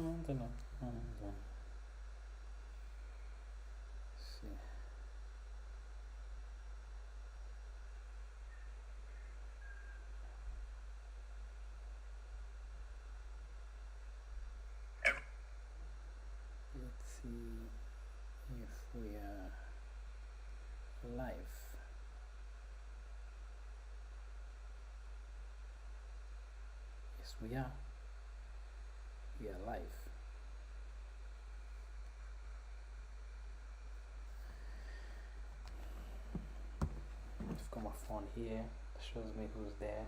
See. Let's see if we are live. Yes, we are. We are live. I've got my phone here. Shows me who's there.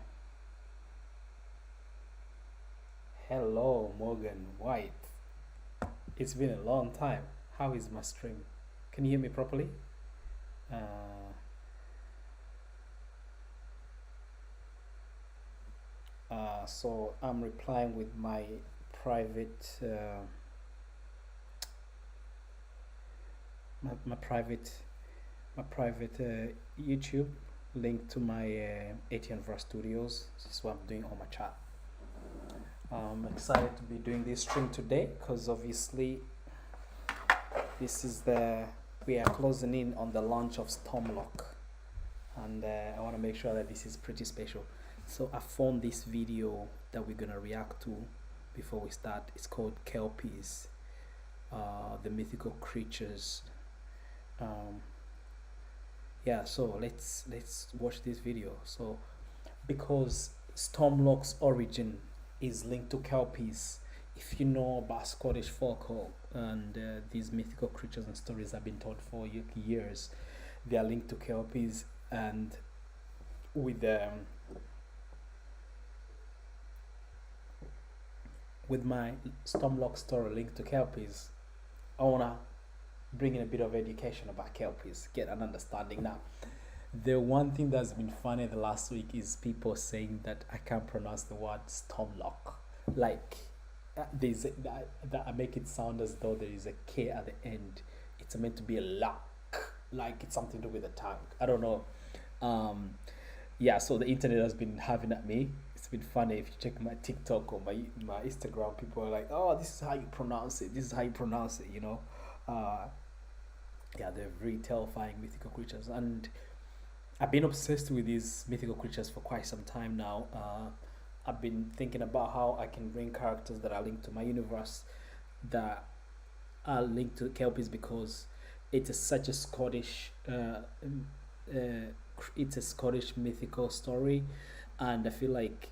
Hello, Morgan White. It's been a long time. How is my stream? Can you hear me properly? So I'm replying with my private my private YouTube link to my Etianverse studios. This is what I'm doing on my chat. I'm excited to be doing this stream today because obviously this is we are closing in on the launch of Stormloch, and I want to make sure that this is pretty special. So I found this video that we're gonna react to before we start. It's called Kelpies, the mythical creatures. Yeah, so let's watch this video. So because Stormloch's origin is linked to Kelpies, if you know about Scottish folklore and these mythical creatures and stories have been told for years, they are linked to Kelpies. And with my Stormloch story linked to Kelpies, I wanna bring in a bit of education about Kelpies, get an understanding. Now, the one thing that's been funny the last week is people saying that I can't pronounce the word Stormloch. Like, there's that I make it sound as though there is a K at the end. It's meant to be a lock, like it's something to do with the tongue. I don't know. Yeah, so the internet has been having at me. It's been funny. If you check my TikTok or my Instagram, people are like, "Oh, this is how you pronounce it. This is how you pronounce it." You know, yeah, they're very terrifying mythical creatures, and I've been obsessed with these mythical creatures for quite some time now. I've been thinking about how I can bring characters that are linked to my universe that are linked to Kelpies because it's such a Scottish it's a Scottish mythical story, and I feel like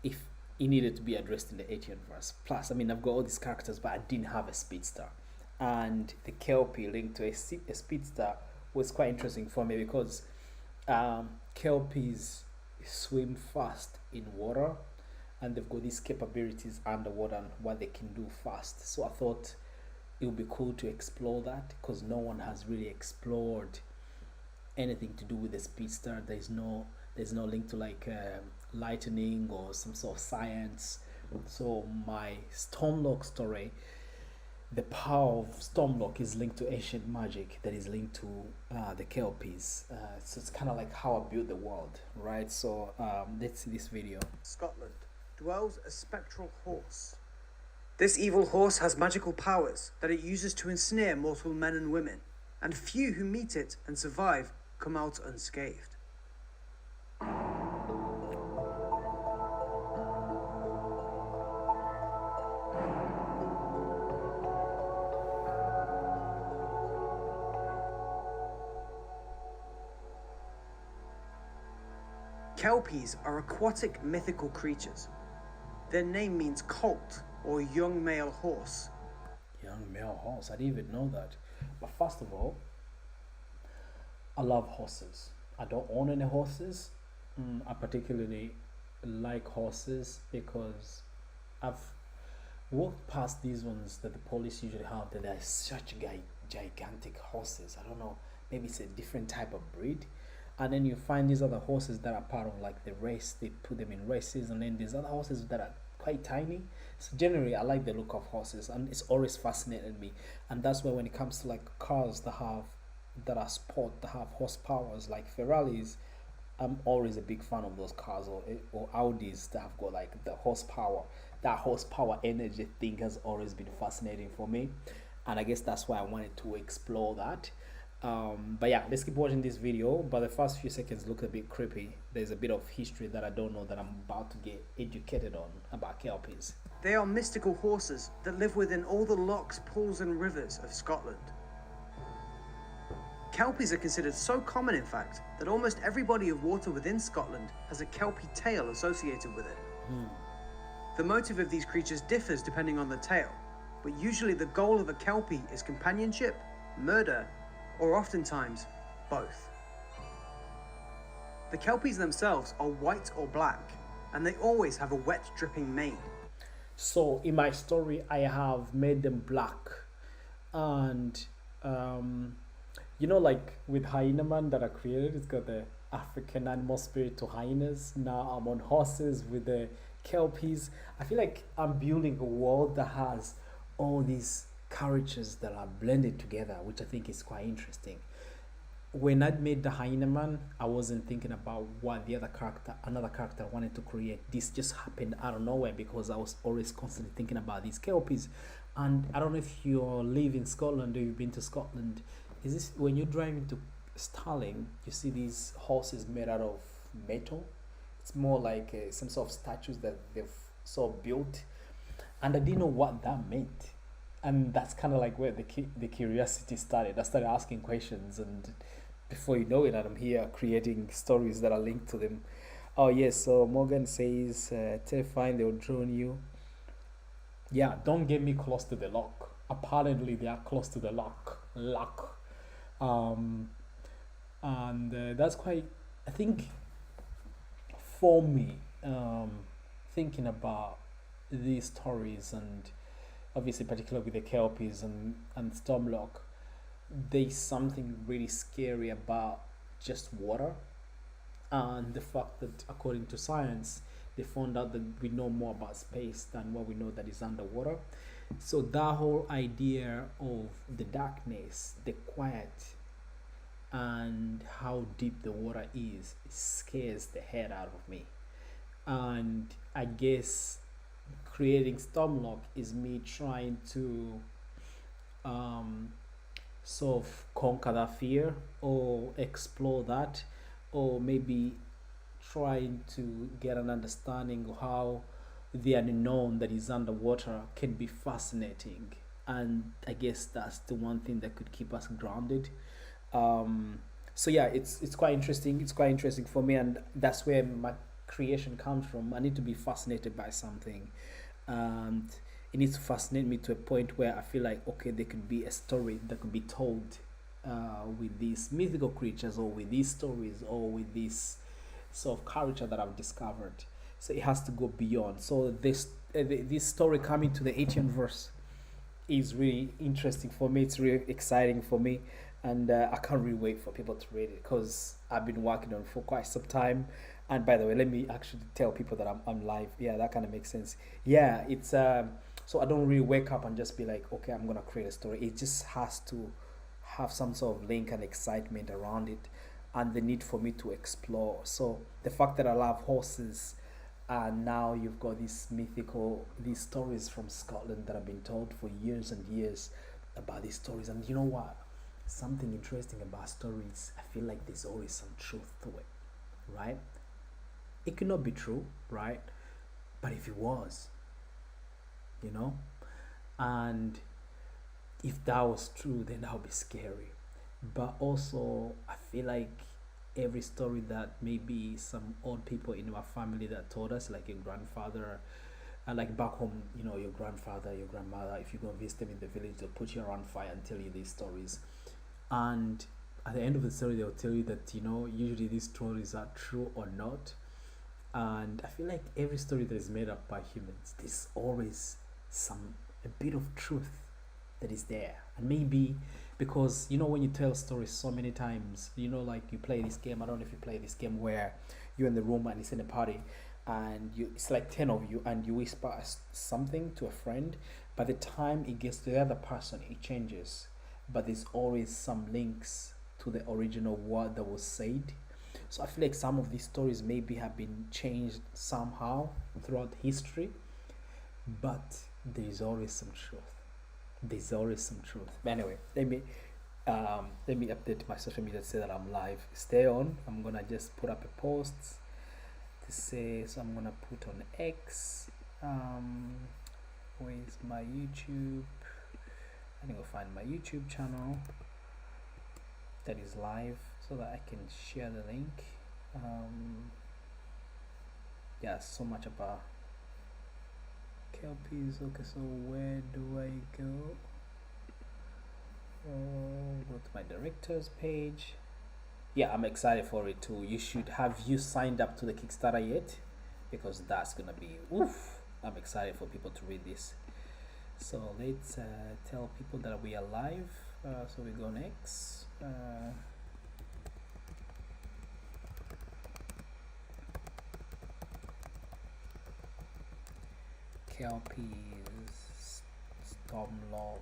if it needed to be addressed in the Etianverse. Plus, I mean, I've got all these characters, but I didn't have a speedster, and the Kelpie linked to a speedster was quite interesting for me because Kelpies swim fast in water, and they've got these capabilities underwater and what they can do fast. So I thought it would be cool to explore that because no one has really explored anything to do with the speedster. There's no link to like lightning or some sort of science. So my Stormloch story, the power of Stormloch is linked to ancient magic that is linked to the Kelpies. So it's kind of like how I built the world, right? So let's see this video. Scotland dwells a spectral horse. This evil horse has magical powers that it uses to ensnare mortal men and women, and few who meet it and survive come out unscathed. Kelpies are aquatic mythical creatures. Their name means colt or young male horse. Young male horse, I didn't even know that. But first of all, I love horses. I don't own any horses. I particularly like horses because I've walked past these ones that the police usually have that they're such gigantic horses. I don't know, maybe it's a different type of breed. And then you find these other horses that are part of like the race, they put them in races, and then there's other horses that are quite tiny. So generally I like the look of horses, and it's always fascinated me. And that's why when it comes to like cars that are sport, that have horsepowers like Ferraris, I'm always a big fan of those cars or Audis that have got like the horsepower. That horsepower energy thing has always been fascinating for me, and I guess that's why I wanted to explore that. But yeah, let's keep watching this video. But the first few seconds look a bit creepy. There's a bit of history that I don't know that I'm about to get educated on about kelpies. They are mystical horses that live within all the lochs, pools and rivers of Scotland. Kelpies are considered so common, in fact, that almost every body of water within Scotland has a kelpie tale associated with it. The motive of these creatures differs depending on the tale, but usually the goal of a kelpie is companionship, murder, or oftentimes both. The kelpies themselves are white or black, and they always have a wet, dripping mane. So in my story, I have made them black, and you know, like with Hyena Man that I created, it's got the African animal spirit to hyenas. Now I'm on horses with the kelpies. I feel like I'm building a world that has all these characters that are blended together, which I think is quite interesting. When I made the Hyena Man, I wasn't thinking about what another character I wanted to create. This just happened out of nowhere because I was always constantly thinking about these kelpies. And I don't know if you live in Scotland or you've been to Scotland. Is this when you're driving to Stirling, you see these horses made out of metal? It's more like some sort of statues that they've sort of built, and I didn't know what that meant. And that's kind of like where the curiosity started. I started asking questions, and before you know it, I'm here creating stories that are linked to them. Oh yes, so Morgan says, terrifying, they'll drone you. Yeah, don't get me close to the lock. Apparently they are close to the lock. And that's quite, I think, for me, thinking about these stories, and obviously particularly with the kelpies and Stormloch, there's something really scary about just water, and the fact that according to science they found out that we know more about space than what we know that is underwater. So that whole idea of the darkness, the quiet, and how deep the water is, it scares the head out of me. And I guess creating Stormloch is me trying to sort of conquer that fear or explore that, or maybe trying to get an understanding of how the unknown that is underwater can be fascinating. And I guess that's the one thing that could keep us grounded. So yeah, it's quite interesting. It's quite interesting for me, and that's where my creation comes from. I need to be fascinated by something, and it needs to fascinate me to a point where I feel like, okay, there could be a story that could be told with these mythical creatures, or with these stories, or with this sort of character that I've discovered. So it has to go beyond. So this story coming to the Etianverse is really interesting for me. It's really exciting for me, and I can't really wait for people to read it because I've been working on it for quite some time. And by the way, let me actually tell people that I'm live. Yeah, that kind of makes sense. Yeah, it's so I don't really wake up and just be like, okay, I'm gonna create a story. It just has to have some sort of link and excitement around it, and the need for me to explore. So the fact that I love horses, and now you've got these stories from Scotland that have been told for years and years about these stories. And you know what? Something interesting about stories, I feel like there's always some truth to it, right? It could not be true, right? But if it was, you know, and if that was true, then that would be scary. But also, I feel like every story that maybe some old people in our family that told us, like your grandfather, and like back home, you know, your grandfather, your grandmother, if you go visit them in the village, they'll put you around fire and tell you these stories. And at the end of the story, they'll tell you that, you know, usually these stories are true or not. And I feel like every story that is made up by humans, there's always a bit of truth that is there. And maybe because, you know, when you tell stories so many times, you know, like you play this game, I don't know if you play this game where you're in the room and it's in a party, and it's like 10 of you, and you whisper something to a friend. By the time it gets to the other person, it changes, but there's always some links to the original word that was said. So I feel like some of these stories maybe have been changed somehow throughout history, but there's always some truth. There's always some truth. But anyway, let me update my social media to say that I'm live. Stay on. I'm gonna just put up a post to say, so I'm gonna put on X. Where's my YouTube? I think I'll find my YouTube channel that is live so that I can share the link. Yeah, so much about kelpies. Okay, so where do I go? Go to my director's page. Yeah, I'm excited for it too. Have you signed up to the Kickstarter yet? Because that's gonna be oof. I'm excited for people to read this. So let's tell people that we are live. So we go next. Kelpies, Stormloch.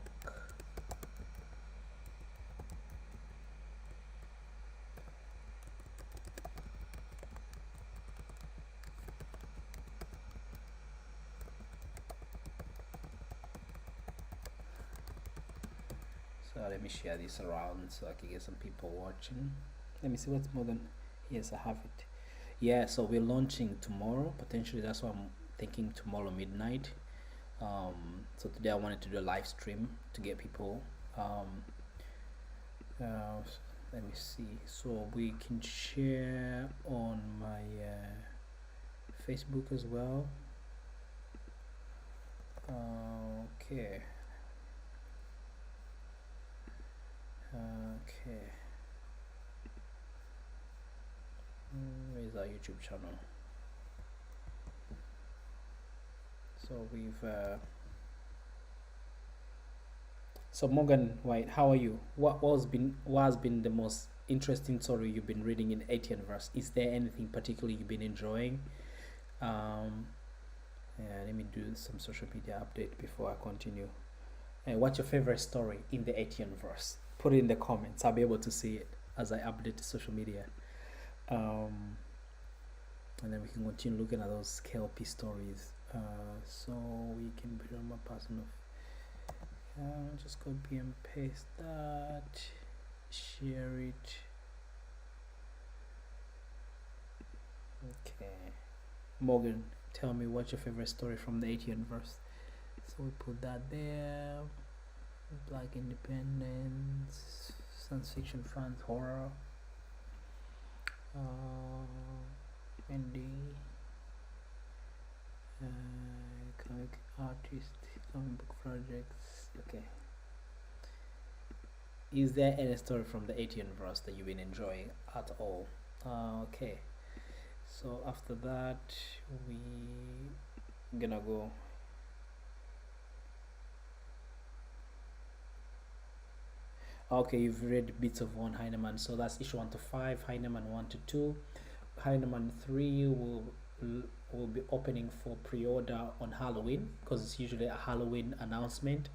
So let me share this around so I can get some people watching. Let me see what's more than. Yes, I have it. Yeah, so we're launching tomorrow. Potentially, that's what I'm thinking, tomorrow midnight. So today I wanted to do a live stream to get people. Let me see. So we can share on my Facebook as well. Okay. Where's our YouTube channel? So we've so Morgan White, how are you? What has been the most interesting story you've been reading in Etianverse? Is there anything particularly you've been enjoying? Yeah, let me do some social media update before I continue. And what's your favorite story in the Etianverse? Put it in the comments. I'll be able to see it as I update the social media. And then we can continue looking at those kelpie stories. So we can put on my personal. Just copy and paste that. Share it. Okay. Morgan, tell me what's your favorite story from the Etianverse. So we put that there. Black independence, science fiction fans, horror, indie, comic artist, comic book projects. Okay. Is there any story from the Etianverse that you've been enjoying at all? Okay. So after that, we gonna go. Okay, you've read Bits of One Hyena Man, so that's issue 1 to 5, Hyena Man 1 to 2. Hyena Man 3 will be opening for pre-order on Halloween, because it's usually a Halloween announcement,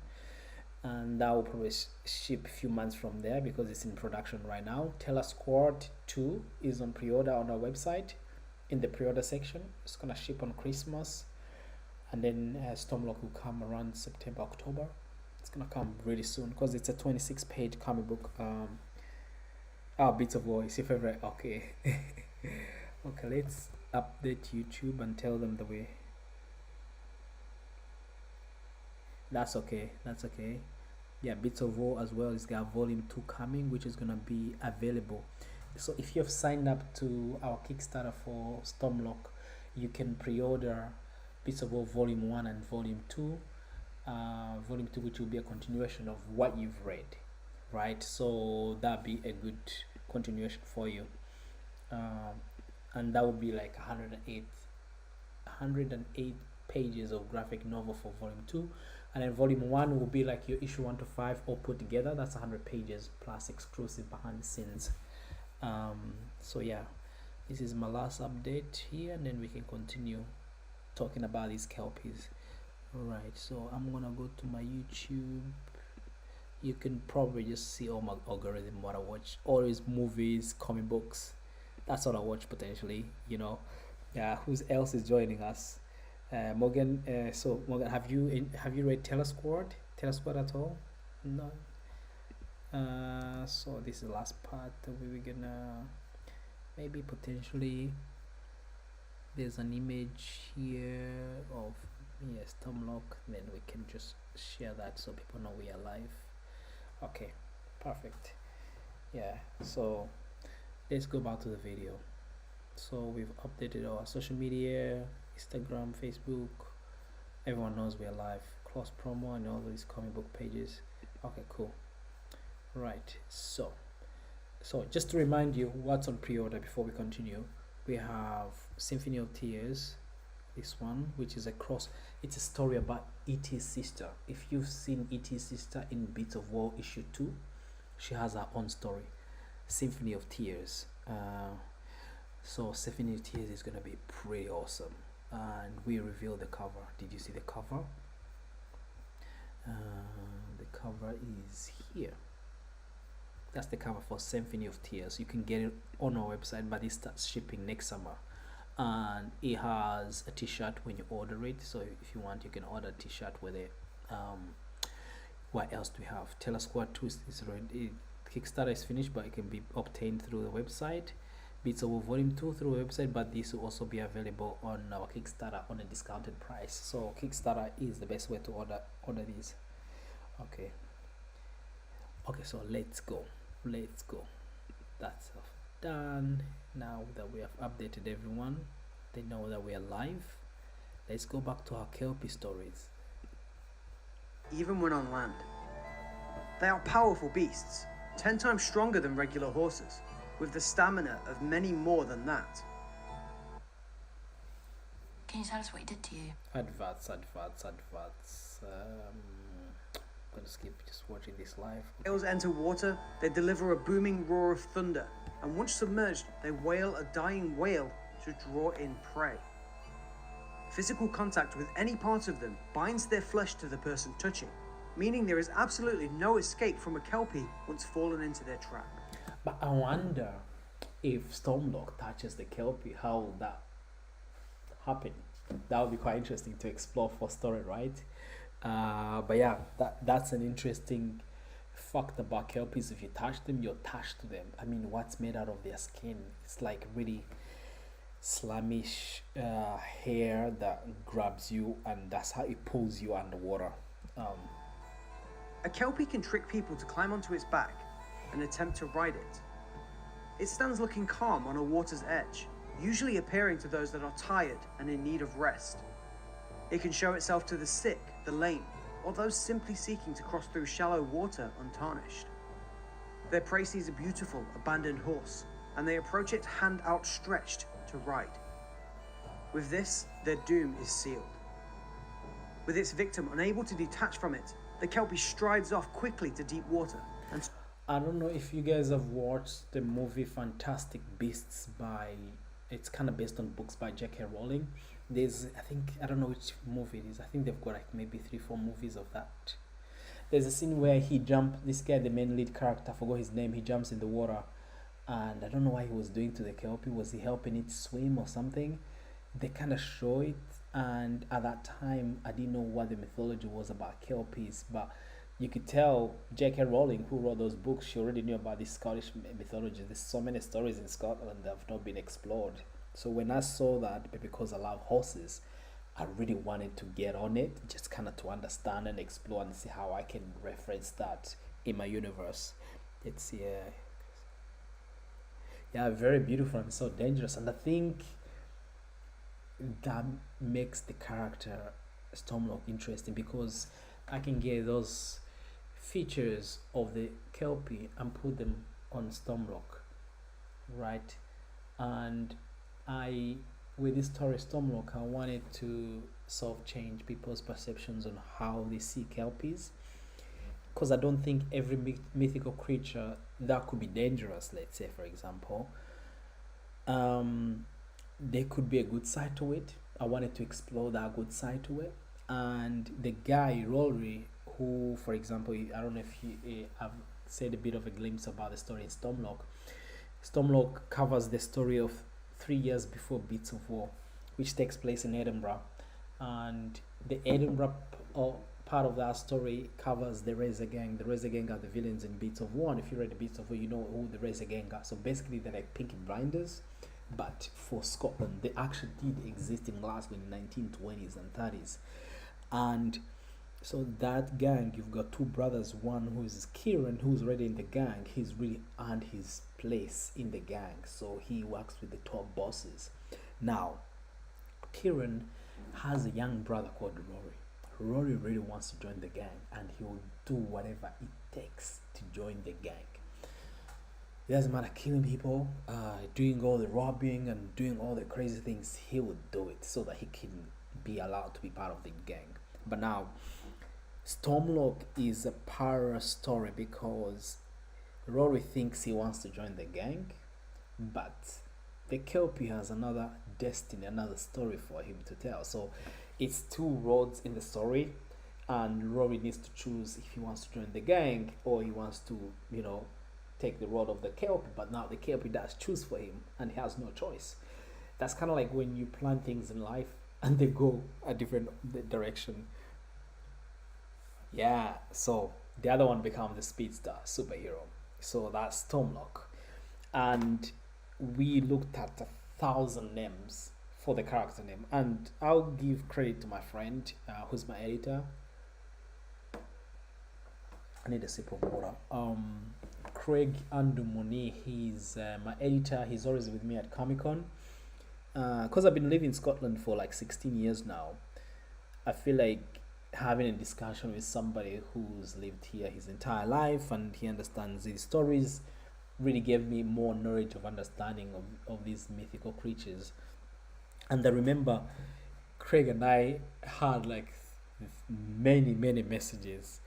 and that will probably ship a few months from there because it's in production right now. Taylor Squad 2 is on pre-order on our website in the pre-order section. It's gonna ship on Christmas, and then Stormloch will come around September, October. It's gonna come really soon because it's a 26-page comic book. Bits of War is your favorite. Okay. Okay, let's update YouTube and tell them the way. That's okay. Yeah, Bits of War as well is got volume 2 coming, which is gonna be available. So if you've signed up to our Kickstarter for Stormloch, you can pre-order Bits of War volume 1 and volume 2. Volume 2, which will be a continuation of what you've read, right? So that'd be a good continuation for you, and that would be like 108 pages of graphic novel for volume 2, and then volume 1 will be like your issue 1 to 5 all put together. That's 100 pages plus exclusive behind the scenes. So yeah, this is my last update here, and then we can continue talking about these kelpies. Alright, so I'm gonna go to my YouTube. You can probably just see all my algorithm, what I watch, always movies, comic books, That's what I watch potentially. Yeah. Who else is joining us? Morgan. So Morgan, have you read Taylor Squad at all? No. So this is the last part that we were gonna maybe potentially. There's an image here of Stormloch. Then we can just share that so people know we are live. Okay, perfect. Yeah. So let's go back to the video. So we've updated our social media, Instagram, Facebook. Everyone knows we're live. Close promo and all these comic book pages. Okay, cool. Right. So just to remind you what's on pre-order before we continue, we have Symphony of Tears, this one, which is it's a story about E.T.'s sister. If you've seen E.T.'s sister in Beats of War issue 2, she has her own story, Symphony of Tears. So Symphony of Tears is gonna be pretty awesome, and we reveal the cover. Did you see the cover? The cover is here. That's the cover for Symphony of Tears. You can get it on our website, but it starts shipping next summer, and it has a t-shirt when you order it. So if you want, you can order a t-shirt with it. What else do we have? Taylor Squad 2 is ready. Kickstarter is finished, but it can be obtained through the website. Beats of War Volume 2 through the website, but this will also be available on our Kickstarter on a discounted price. So Kickstarter is the best way to order these. Okay, so let's go. That's done. Now that we have updated everyone, they know that we are live. Let's go back to our Kelpie stories. Even when on land, they are powerful beasts, 10 times stronger than regular horses, with the stamina of many more than that. Can you tell us what he did to you? Adverts. I'm gonna skip just watching this live. Whales enter water, they deliver a booming roar of thunder, and once submerged, they wail a dying whale to draw in prey. Physical contact with any part of them binds their flesh to the person touching, meaning there is absolutely no escape from a Kelpie once fallen into their trap. But I wonder if Stormloch touches the Kelpie, how will that happen? That would be quite interesting to explore for story, right? But yeah, that's an interesting fact about Kelpies. If you touch them, you're attached to them. I mean, what's made out of their skin? It's like really slamish hair that grabs you, and that's how it pulls you underwater. A Kelpie can trick people to climb onto its back and attempt to ride it. It stands looking calm on a water's edge, usually appearing to those that are tired and in need of rest. It can show itself to the sick, the lame, or those simply seeking to cross through shallow water untarnished. Their prey sees a beautiful, abandoned horse, and they approach it hand outstretched to ride. With this, their doom is sealed. With its victim unable to detach from it, the Kelpie strides off quickly to deep water. And I don't know if you guys have watched the movie Fantastic Beasts it's kind of based on books by J.K. Rowling. I don't know which movie it is. I think they've got like maybe 3-4 movies of that. There's a scene where this guy, the main lead character, I forgot his name, he jumps in the water, and I don't know what he was doing to the Kelpie. Was he helping it swim or something? They kind of show it, and at that time I didn't know what the mythology was about Kelpies, but you could tell J.K. Rowling, who wrote those books, she already knew about the Scottish mythology. There's so many stories in Scotland that have not been explored. So when I saw that, because I love horses, I really wanted to get on it, just kind of to understand and explore and see how I can reference that in my universe. It's very beautiful and so dangerous. And I think that makes the character Stormloch interesting, because I can get those features of the Kelpie and put them on Stormloch, right? And with this story Stormloch, I wanted to sort of change people's perceptions on how they see Kelpies, because I don't think every mythical creature that could be dangerous, let's say for example, there could be a good side to it. I wanted to explore that good side to it. And the guy Rory, who, for example, I don't know if I've said a bit of a glimpse about the story in Stormloch. Stormloch covers the story of 3 years before Beats of War, which takes place in Edinburgh. And the Edinburgh part of that story covers the Razor Gang. The Razor Gang are the villains in Beats of War. And if you read the Beats of War, you know who the Razor Gang are. So basically, they're like Pinky Blinders, but for Scotland. They actually did exist in Glasgow in the 1920s and 30s. And so that gang, you've got two brothers. One who is Kieran, who's already in the gang. He's really earned his place in the gang, so he works with the top bosses. Now, Kieran has a young brother called Rory. Rory really wants to join the gang, and he will do whatever it takes to join the gang. It doesn't matter killing people, doing all the robbing and doing all the crazy things. He would do it so that he can be allowed to be part of the gang. But now, Stormloch is a parallel story because Rory thinks he wants to join the gang, but the Kelpie has another destiny, another story for him to tell. So it's two roads in the story, and Rory needs to choose if he wants to join the gang or he wants to, take the road of the Kelpie. But now the Kelpie does choose for him, and he has no choice. That's kind of like when you plan things in life and they go a different direction. Yeah, so the other one becomes the speedster superhero. So that's Stormloch. And we looked at 1,000 names for the character name. And I'll give credit to my friend, who's my editor. I need a sip of water. Craig Andrew Mooney, he's my editor. He's always with me at Comic-Con. Because I've been living in Scotland for like 16 years now, I feel like having a discussion with somebody who's lived here his entire life and he understands these stories really gave me more knowledge of understanding of these mythical creatures. And I remember Craig and I had like many messages.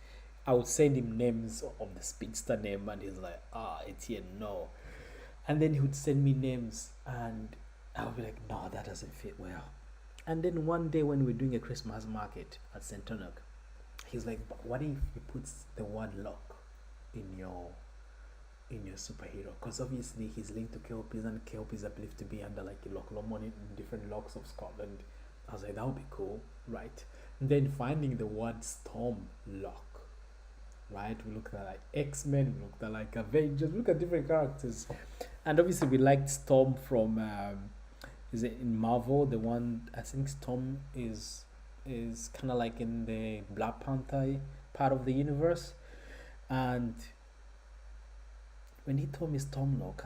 I would send him names of the speedster name and he's like, Etienne, no. And then he would send me names and I would be like, no, that doesn't fit well. And then one day when we're doing a Christmas market at Stormloch, he's like, but what if he puts the word lock in your superhero? Because obviously he's linked to Kelpies, and Kelpies are believed to be under like a Loch Lomond in different locks of Scotland. I was like, that would be cool, right? And then finding the word Stormloch, right? We looked at like X-Men, we looked at like Avengers, we looked at different characters. And obviously we liked Storm from is it in Marvel? The one, I think Storm is kind of like in the Black Panther part of the universe. And when he told me Stormloch,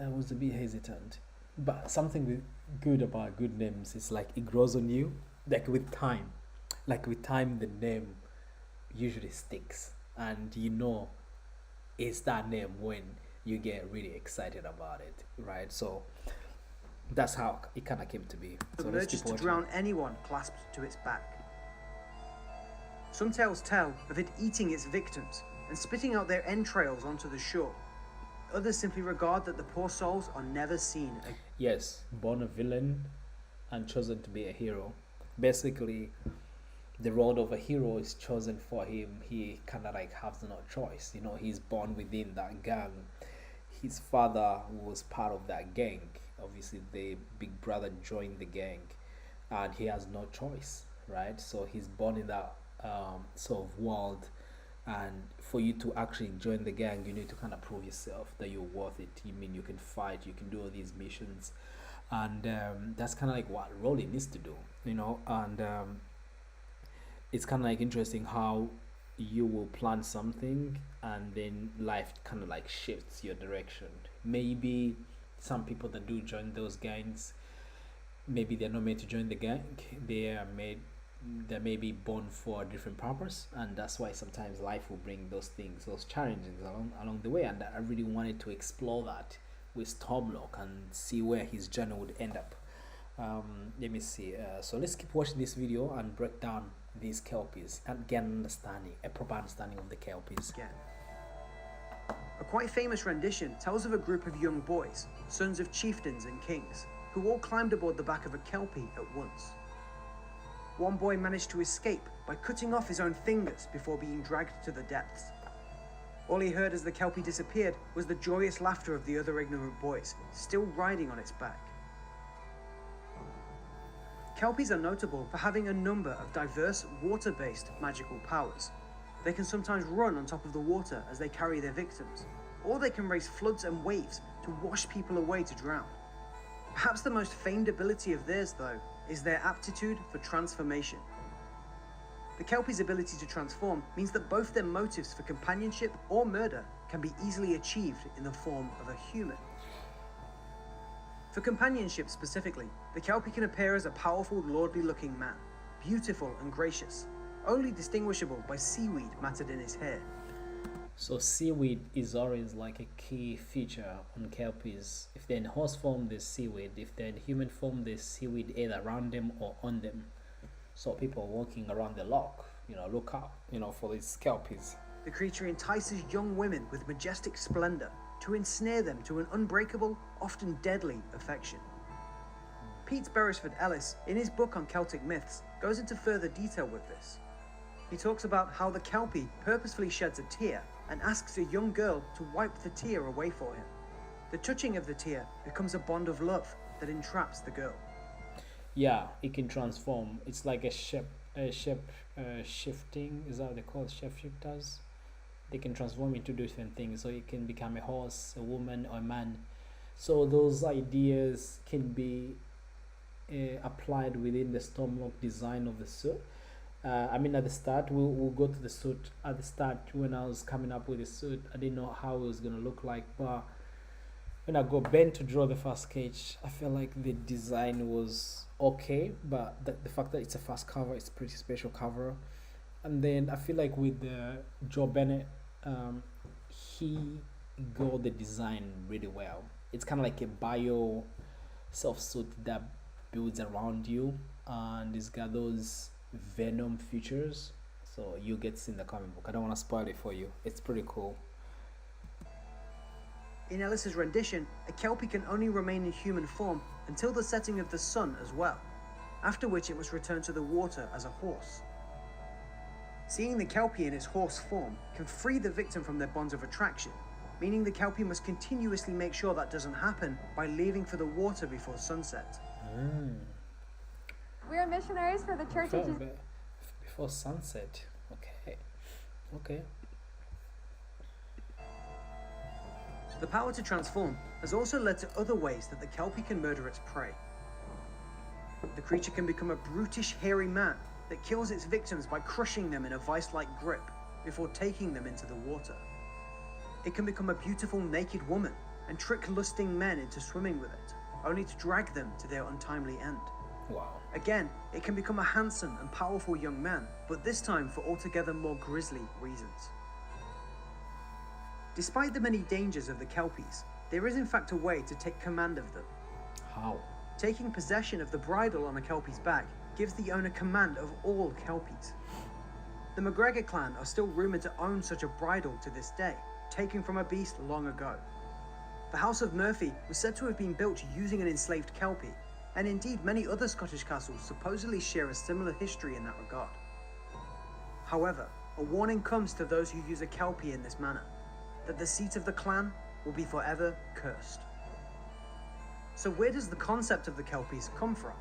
I was a bit hesitant. But something good about good names is like it grows on you, like with time. Like with time, the name usually sticks, and it's that name when you get really excited about it, right? So that's how it kind of came to be. So Emerges to drown anyone clasped to its back. Some tales tell of it eating its victims and spitting out their entrails onto the shore. Others simply regard that the poor souls are never seen again. Yes, born a villain and chosen to be a hero. Basically, the road of a hero is chosen for him. He kind of like has no choice. He's born within that gang. His father was part of that gang. Obviously, the big brother joined the gang, and he has no choice, right? So he's born in that sort of world. And for you to actually join the gang, you need to kind of prove yourself that you're worth it. You can fight, you can do all these missions, and that's kind of like what Rolly needs to do, And it's kind of like interesting how you will plan something and then life kind of like shifts your direction. Maybe some people that do join those gangs, maybe they're not made to join the gang. They may be born for a different purpose, and that's why sometimes life will bring those things, those challenges along the way. And I really wanted to explore that with Stormloch and see where his journey would end up. Let me see. So let's keep watching this video and break down these Kelpies and get an understanding, a proper understanding of the Kelpies. Again. A quite famous rendition tells of a group of young boys, sons of chieftains and kings, who all climbed aboard the back of a Kelpie at once. One boy managed to escape by cutting off his own fingers before being dragged to the depths. All he heard as the Kelpie disappeared was the joyous laughter of the other ignorant boys, still riding on its back. Kelpies are notable for having a number of diverse water-based magical powers. They can sometimes run on top of the water as they carry their victims, or they can raise floods and waves to wash people away to drown. Perhaps the most famed ability of theirs, though, is their aptitude for transformation. The Kelpie's ability to transform means that both their motives for companionship or murder can be easily achieved in the form of a human. For companionship specifically, the Kelpie can appear as a powerful, lordly-looking man, beautiful and gracious, only distinguishable by seaweed matted in his hair. So seaweed is always like a key feature on Kelpies. If they're in horse form, there's seaweed. If they're in human form, there's seaweed either around them or on them. So people walking around the loch, look out, for these Kelpies. The creature entices young women with majestic splendor to ensnare them to an unbreakable, often deadly affection. Pete Beresford Ellis, in his book on Celtic myths, goes into further detail with this. He talks about how the Kelpie purposefully sheds a tear and asks a young girl to wipe the tear away for him. The touching of the tear becomes a bond of love that entraps the girl. Yeah, it can transform. It's like a shifting, is that what they call it? Shapeshifters? They can transform into different things. So it can become a horse, a woman, or a man. So those ideas can be applied within the Stormloch design of the suit. At the start, we'll go to the suit. At the start, when I was coming up with the suit, I didn't know how it was going to look like. But when I go bent to draw the first sketch, I felt like the design was okay. But the fact that it's a first cover, it's a pretty special cover. And then I feel like with Joe Bennett, he got the design really well. It's kind of like a bio self-suit that builds around you, and it's got those venom features. So you get to see in the comic book. I don't want to spoil it for you. It's pretty cool. In Ellis's rendition, a Kelpie can only remain in human form until the setting of the sun as well, after which it must return to the water as a horse. Seeing the Kelpie in its horse form can free the victim from their bonds of attraction, meaning the Kelpie must continuously make sure that doesn't happen by leaving for the water before sunset. We are missionaries for the Church of Jesus. Before sunset. Okay. The power to transform has also led to other ways that the Kelpie can murder its prey. The creature can become a brutish, hairy man that kills its victims by crushing them in a vice-like grip before taking them into the water. It can become a beautiful, naked woman and trick lusting men into swimming with it, only to drag them to their untimely end. Wow. Again, it can become a handsome and powerful young man, but this time for altogether more grisly reasons. Despite the many dangers of the Kelpies, there is in fact a way to take command of them. How? Taking possession of the bridle on a Kelpie's back gives the owner command of all Kelpies. The McGregor clan are still rumoured to own such a bridle to this day, taken from a beast long ago. The House of Murphy was said to have been built using an enslaved Kelpie, and indeed many other Scottish castles supposedly share a similar history in that regard. However, a warning comes to those who use a Kelpie in this manner, that the seat of the clan will be forever cursed. So where does the concept of the Kelpies come from?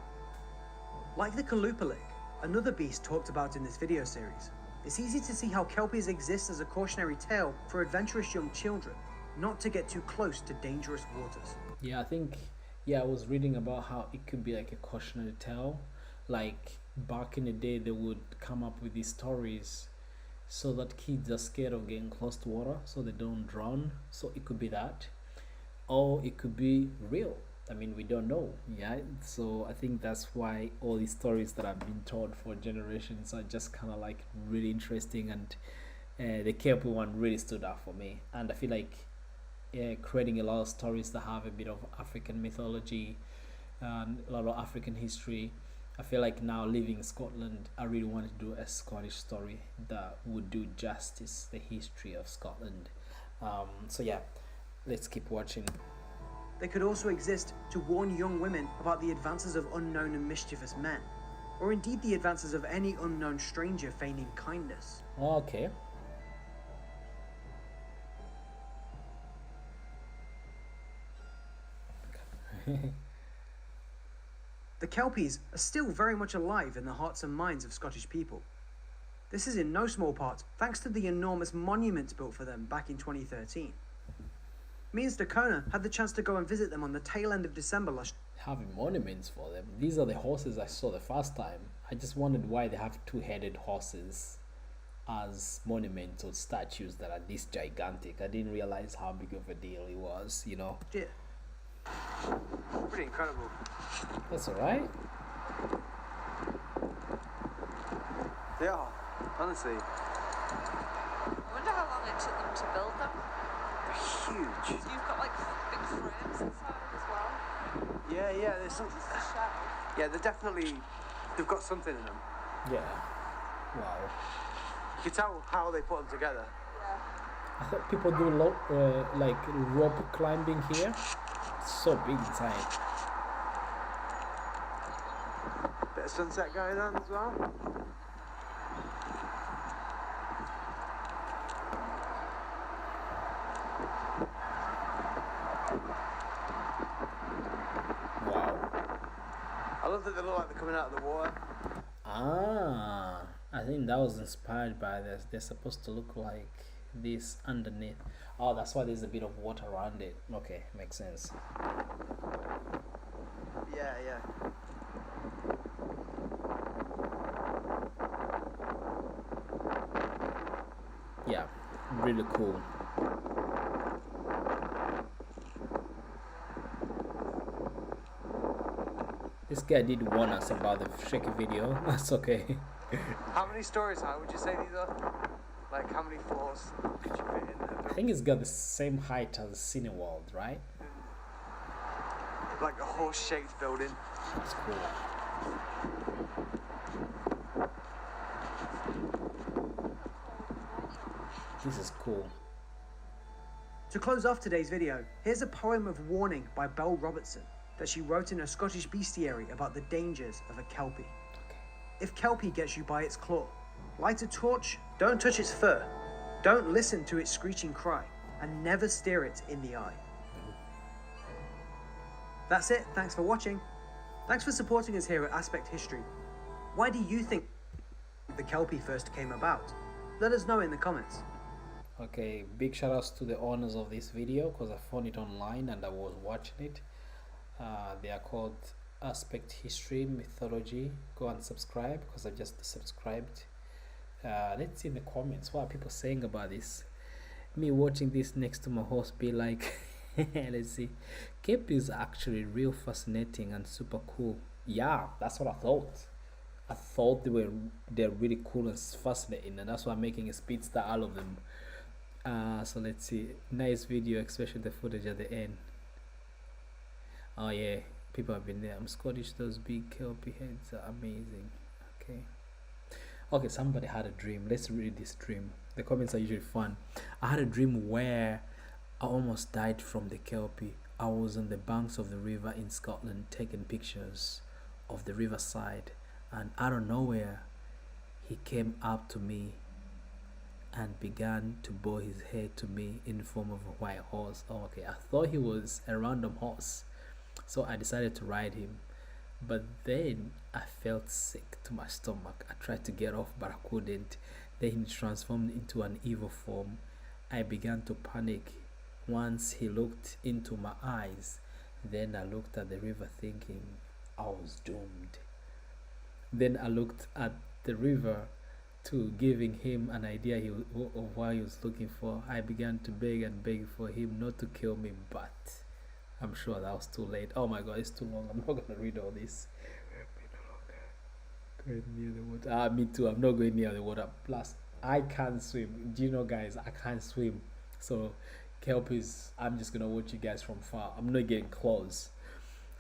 Like the Kalupalik, another beast talked about in this video series, it's easy to see how Kelpies exist as a cautionary tale for adventurous young children, not to get too close to dangerous waters. I was reading about how it could be like a cautionary tale. Like back in the day, they would come up with these stories so that kids are scared of getting close to water so they don't drown. So it could be that, or it could be real. We don't know. So I think that's why all these stories that have been told for generations are just kind of like really interesting, and the Kelpie one really stood out for me. And I feel like creating a lot of stories that have a bit of African mythology and a lot of African history. I feel like now living in Scotland, I really want to do a Scottish story that would do justice the history of Scotland. Let's keep watching. They could also exist to warn young women about the advances of unknown and mischievous men, or indeed the advances of any unknown stranger feigning kindness. Okay. The Kelpies are still very much alive in the hearts and minds of Scottish people. This is in no small part thanks to the enormous monument built for them back in 2013. Me and Stakona had the chance to go and visit them on the tail end of December last Having monuments for them. These are the horses I saw the first time. I just wondered why they have two-headed horses as monuments or statues that are this gigantic. I didn't realize how big of a deal it was, you know. year. Pretty incredible. That's alright. They are, honestly. I wonder how long it took them to build them. They're huge. You've got like big frames inside as well. Yeah, there's some. Just a shell. Yeah, they've got something in them. Yeah. Wow. You can tell how they put them together. Yeah. I thought people do like rope climbing here. It's so big inside. Bit of sunset going on as well. Wow. I love that they look like they're coming out of the water. Ah, I think that was inspired by this. They're supposed to look like this underneath. Oh, that's why there's a bit of water around it. Okay, makes sense. Yeah. Yeah, really cool. This guy did warn us about the shaky video. That's okay. How many stories high would you say these are? Like, how many floors could you fit in there? I think it's got the same height as Cineworld, right? Like a horse-shaped building. That's cool. This is cool. To close off today's video, here's a poem of warning by Belle Robertson that she wrote in her Scottish bestiary about the dangers of a Kelpie. If Kelpie gets you by its claw, light a torch, don't touch its fur, don't listen to its screeching cry, and never stare it in the eye. That's it, thanks for watching. Thanks for supporting us here at Aspect History. Why do you think the Kelpie first came about? Let us know in the comments. Okay, big shout outs to the owners of this video because I found it online and I was watching it. They are called Aspect History Mythology. Go and subscribe because I just subscribed. Let's see in the comments what are people saying about this. Me watching this next to my horse be like, let's see. Cape is actually real fascinating and super cool. Yeah, that's what I thought. I thought they're really cool and fascinating, and that's why I'm making a speedster out of them. So let's see. Nice video, especially the footage at the end. Oh yeah, people have been there. I'm Scottish. Those big kelpie heads are amazing. Okay, somebody had a dream. Let's read this dream. The comments are usually fun. I had a dream where I almost died from the kelpie. I was on the banks of the river in Scotland taking pictures of the riverside, and out of nowhere he came up to me and began to bow his head to me in the form of a white horse. Oh, okay, I thought he was a random horse, so I decided to ride him. But then I felt sick to my stomach. I tried to get off, but I couldn't. Then he transformed into an evil form. I began to panic once he looked into my eyes. Then I looked at the river thinking I was doomed. Then I looked at the river too, giving him an idea of what he was looking for. I began to beg and beg for him not to kill me, but I'm sure that was too late. Oh my god, it's too long. I'm not gonna read all this. Going near the water. Me too. I'm not going near the water. Plus, I can't swim. Do you know, guys? I can't swim. So, kelpies, I'm just gonna watch you guys from far. I'm not getting close.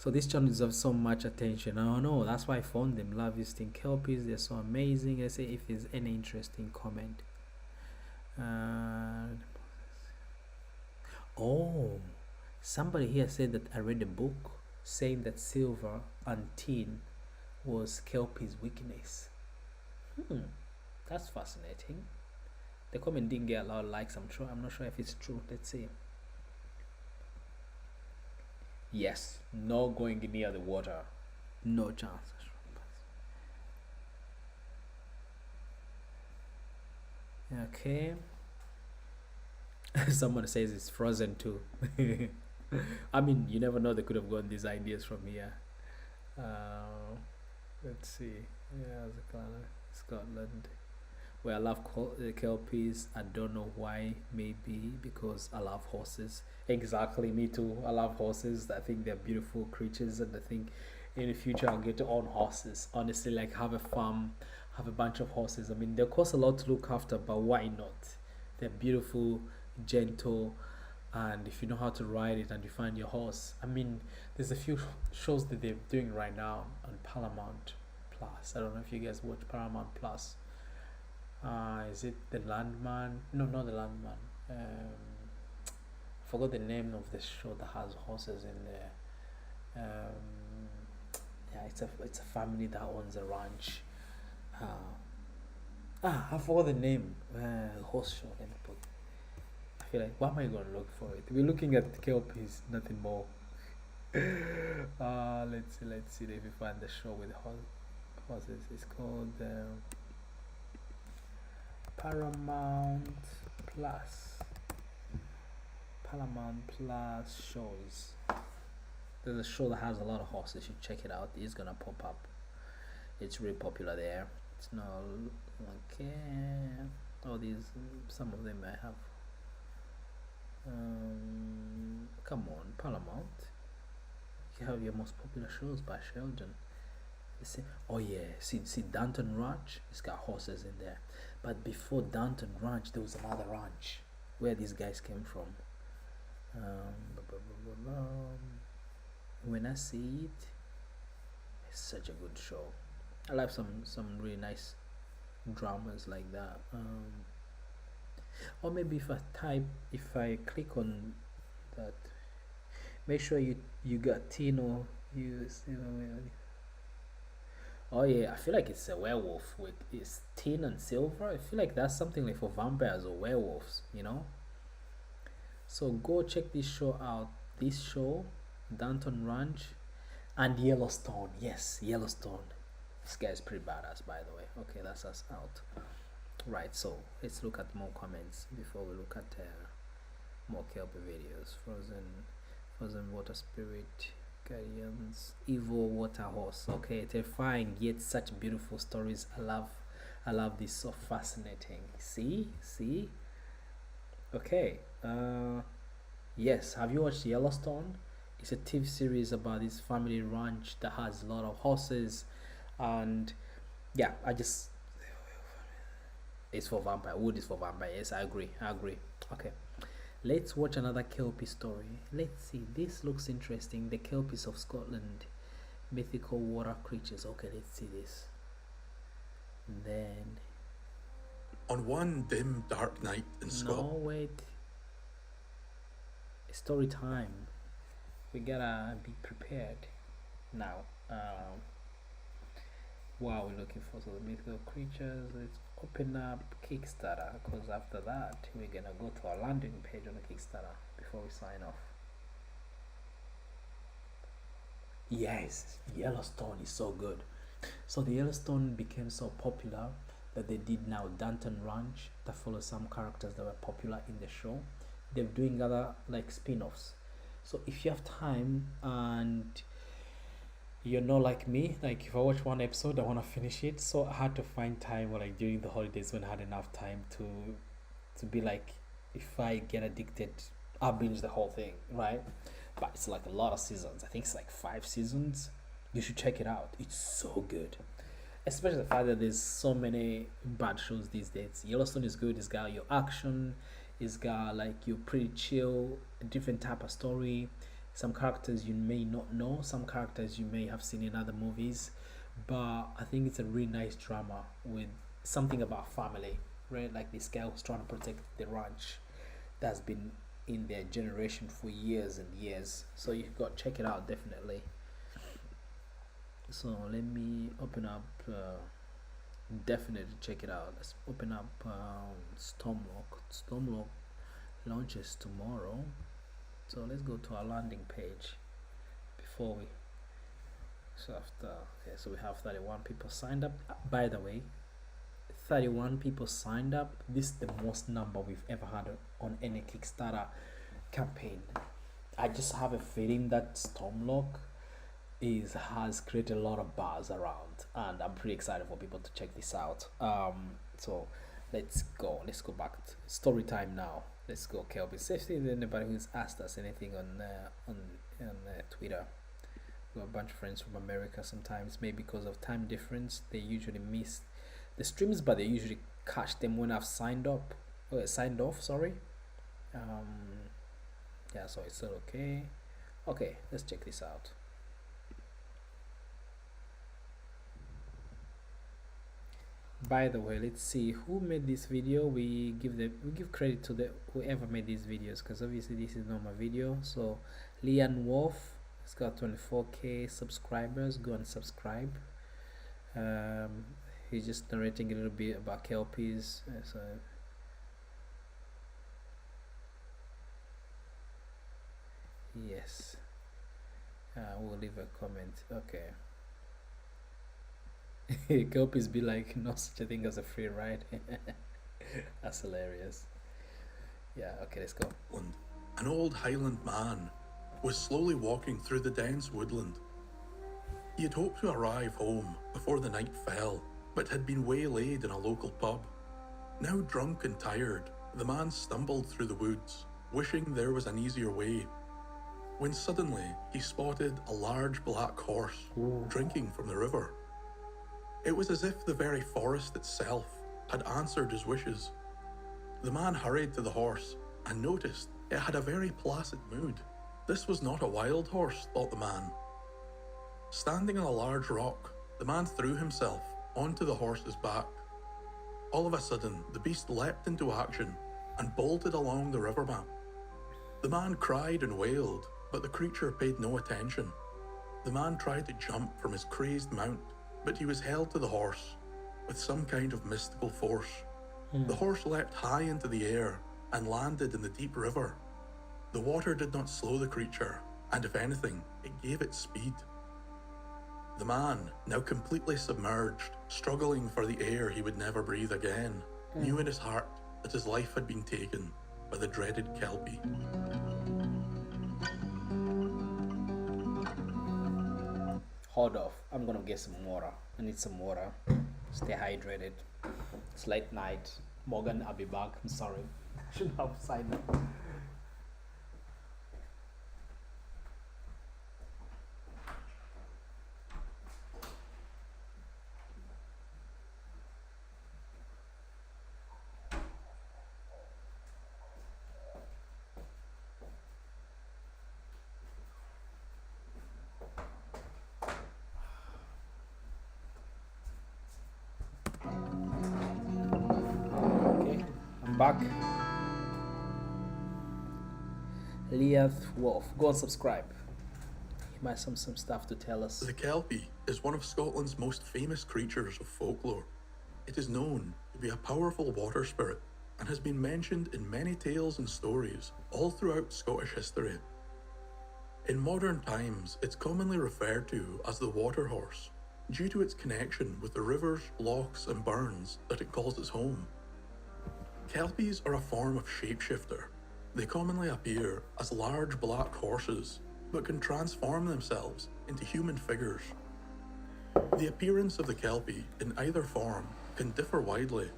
So this channel deserves so much attention. I don't know. That's why I found them. Love visiting kelpies. They're so amazing. Let's say if there's any interesting comment. Oh, somebody here said that I read a book saying that silver and tin was kelpie's weakness. That's fascinating. The comment didn't get a lot of likes. I'm not sure if it's true. Let's see. Yes, no going near the water. No chance. Okay. Someone says it's Frozen too. I mean, you never know. They could have gotten these ideas from here. Let's see. Yeah, Scotland. Well, I love kelpies. I don't know why. Maybe because I love horses. Exactly, me too. I love horses. I think they're beautiful creatures, and I think in the future I'll get to own horses. Honestly, like have a farm, have a bunch of horses. I mean, they cost a lot to look after, but why not? They're beautiful, gentle, and if you know how to ride it and you find your horse. I mean, there's a few shows that they're doing right now on Paramount Plus. I don't know if you guys watch Paramount Plus. Is it the Landman? No, not the Landman. Forgot the name of the show that has horses in there. Yeah, it's a family that owns a ranch. I forgot the name. Horse show. Let me put. I feel like, why am I gonna look for it? We're looking at kelpies, nothing more. Let's see if we find the show with horses. It's called Paramount Plus. Paramount Plus shows. There's a show that has a lot of horses. You should check it out. It's gonna pop up. It's really popular there. It's not okay. All these, some of them I have. Come on, Paramount. You have your most popular shows by Sheldon. Oh yeah, see Downton Ranch. It's got horses in there. But before Downton Ranch, there was another ranch where these guys came from. When I see it, it's such a good show. I like some really nice dramas like that. Or maybe if I click on that, make sure you got Tino. Oh yeah, I feel like it's a werewolf with it's tin and silver. I feel like that's something like for vampires or werewolves, you know. So go check this show out. This show, Downton Ranch, and Yellowstone. Yes, Yellowstone. This guy's pretty badass, by the way. Okay, that's us out. Right, so let's look at more comments before we look at more kelpie videos. Frozen water spirit, guardians, evil water horse. Okay, terrifying yet such beautiful stories. I love this, so fascinating. See. Okay. Yes, have you watched Yellowstone? It's a TV series about this family ranch that has a lot of horses, and yeah, it's for vampire. Wood is for vampire. Yes, I agree. Okay, let's watch another kelpie story. Let's see. This looks interesting. The kelpies of Scotland, mythical water creatures. Okay, let's see this. And then on one dim, dark night in Scotland. No, wait. Story time. We gotta be prepared now. While we're looking for the mythical creatures, let's open up Kickstarter, because after that we're gonna go to our landing page on the Kickstarter before we sign off. Yes, Yellowstone is so good. So the Yellowstone became so popular that they did now Downton Ranch that follows some characters that were popular in the show. They're doing other like spin-offs. So if you have time and you're not like me, like if I watch one episode I want to finish it, so I had to find time, or like during the holidays when I had enough time to be like, if I get addicted I'll binge the whole thing, right? But it's like a lot of seasons. I think it's like 5 seasons. You should check it out. It's so good, especially the fact that there's so many bad shows these days. Yellowstone is good. It's got your action, it's got like your pretty chill, a different type of story. Some characters you may not know, some characters you may have seen in other movies, but I think it's a really nice drama with something about family, right? Like this guy who's trying to protect the ranch that's been in their generation for years and years. So you got to check it out, definitely. So let me open up, definitely check it out. Let's open up Stormloch launches tomorrow. So let's go to our landing page. before we. So after, okay, so we have 31 people signed up. By the way, 31 people signed up. This is the most number we've ever had on any Kickstarter campaign. I just have a feeling that Stormloch has created a lot of buzz around, and I'm pretty excited for people to check this out. So let's go back to story time now. Let's go, Kelby. If there's anybody who's asked us anything on Twitter. We have a bunch of friends from America. Sometimes maybe because of time difference they usually miss the streams, but they usually catch them when I've signed off, sorry. Yeah, so it's all okay. Let's check this out. By the way, let's see who made this video. We give credit to the whoever made these videos, because obviously this is not my video. So Leon Wolf, it's got 24k subscribers. Go and subscribe. He's just narrating a little bit about kelpies. So yes, we'll leave a comment. Okay. Kelpies be like, no such a thing as a free ride. That's hilarious. Yeah, okay, let's go. An old Highland man was slowly walking through the dense woodland. He had hoped to arrive home before the night fell, but had been waylaid in a local pub. Now drunk and tired, the man stumbled through the woods, wishing there was an easier way, when suddenly he spotted a large black horse drinking from the river. It was as if the very forest itself had answered his wishes. The man hurried to the horse and noticed it had a very placid mood. This was not a wild horse, thought the man. Standing on a large rock, the man threw himself onto the horse's back. All of a sudden, the beast leapt into action and bolted along the riverbank. The man cried and wailed, but the creature paid no attention. The man tried to jump from his crazed mount, but he was held to the horse with some kind of mystical force. The horse leapt high into the air and landed in the deep river. The water did not slow the creature, and if anything, it gave it speed. The man, now completely submerged, struggling for the air he would never breathe again, knew in his heart that his life had been taken by the dreaded Kelpie. Hold off, I'm gonna get some water. I need some water. Stay hydrated. It's late night. Morgan, I'll be back. I'm sorry. I should have signed up. Back. Leath Wolf, go and subscribe. He might have some stuff to tell us. The Kelpie is one of Scotland's most famous creatures of folklore. It is known to be a powerful water spirit and has been mentioned in many tales and stories all throughout Scottish history. In modern times, it's commonly referred to as the water horse due to its connection with the rivers, lochs and burns that it calls its home. Kelpies are a form of shapeshifter. They commonly appear as large black horses, but can transform themselves into human figures. The appearance of the Kelpie in either form can differ widely.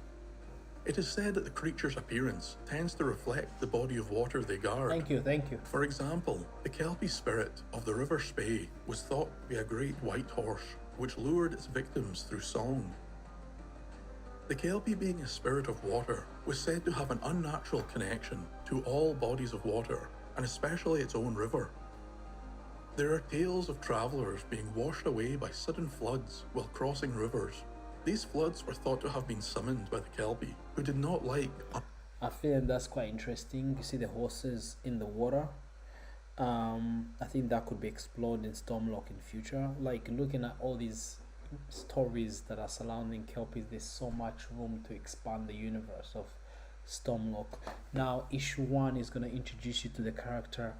It is said that the creature's appearance tends to reflect the body of water they guard. Thank you. For example, the Kelpie spirit of the River Spey was thought to be a great white horse, which lured its victims through song. The Kelpie, being a spirit of water, was said to have an unnatural connection to all bodies of water, and especially its own river. There are tales of travellers being washed away by sudden floods while crossing rivers. These floods were thought to have been summoned by the Kelpie, who did not like... I feel that's quite interesting. You see the horses in the water. I think that could be explored in Stormloch in future. Like, looking at all these stories that are surrounding Kelpies, there's so much room to expand the universe of Stormloch. Now issue 1 is going to introduce you to the character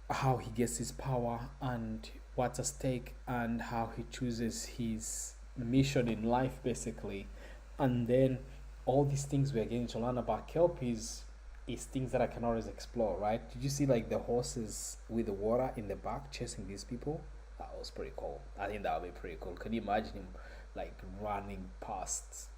how he gets his power and what's at stake and how he chooses his mission in life basically. And then all these things we're getting to learn about kelpies is things that I can always explore, right? Did you see like the horses with the water in the back chasing these people? That was pretty cool. I think that would be pretty cool. Can you imagine him like running past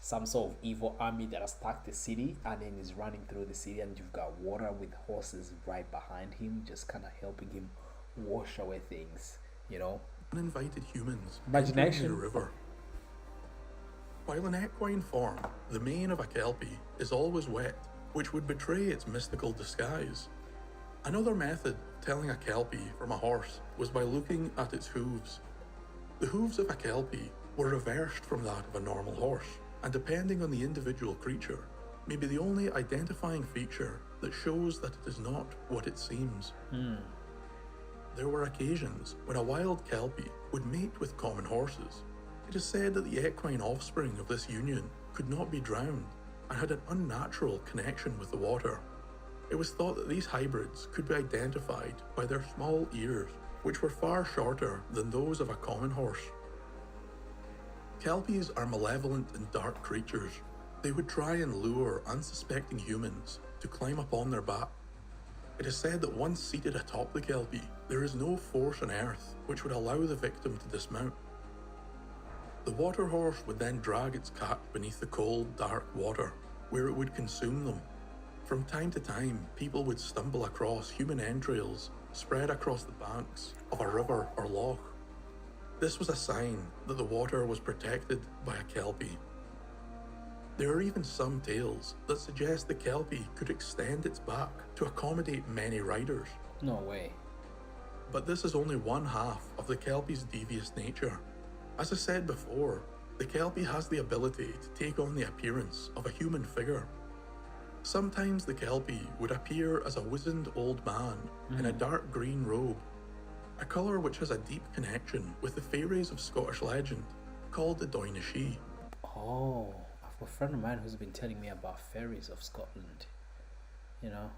some sort of evil army that has attacked the city, and then he's running through the city, and you've got water with horses right behind him, just kind of helping him wash away things, you know? Uninvited humans Imagination. entering the river. While in equine form, the mane of a kelpie is always wet, which would betray its mystical disguise. Another method of telling a kelpie from a horse was by looking at its hooves. The hooves of a kelpie were reversed from that of a normal horse, and depending on the individual creature, may be the only identifying feature that shows that it is not what it seems. There were occasions when a wild kelpie would mate with common horses. It is said that the equine offspring of this union could not be drowned and had an unnatural connection with the water. It was thought that these hybrids could be identified by their small ears, which were far shorter than those of a common horse. Kelpies are malevolent and dark creatures. They would try and lure unsuspecting humans to climb upon their back. It is said that once seated atop the kelpie, there is no force on earth which would allow the victim to dismount. The water horse would then drag its catch beneath the cold, dark water, where it would consume them. From time to time, people would stumble across human entrails spread across the banks of a river or loch. This was a sign that the water was protected by a kelpie. There are even some tales that suggest the kelpie could extend its back to accommodate many riders. No way. But this is only one half of the kelpie's devious nature. As I said before, the kelpie has the ability to take on the appearance of a human figure. Sometimes the kelpie would appear as a wizened old man in a dark green robe, a colour which has a deep connection with the fairies of Scottish legend, called the Doynashi. Oh, I've got a friend of mine who's been telling me about fairies of Scotland. You know,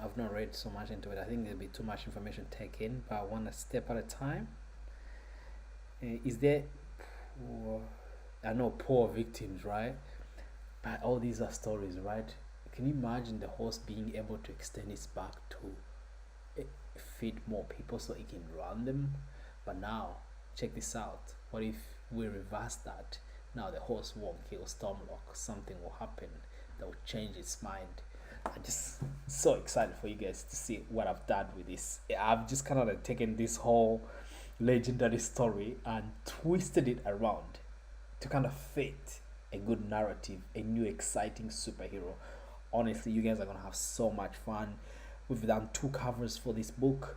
I've not read so much into it. I think there'll be too much information to take in, but I want to step at a time. Is there I know poor victims, right? But all these are stories, right? Can you imagine the horse being able to extend its back to feed more people so it can run them? But now, check this out. What if we reverse that? Now the horse won't kill Stormloch. Something will happen that will change its mind. I'm just so excited for you guys to see what I've done with this. I've just kind of like taken this whole legendary story and twisted it around to kind of fit a good narrative, a new exciting superhero. Honestly, you guys are gonna have so much fun. We've done 2 covers for this book,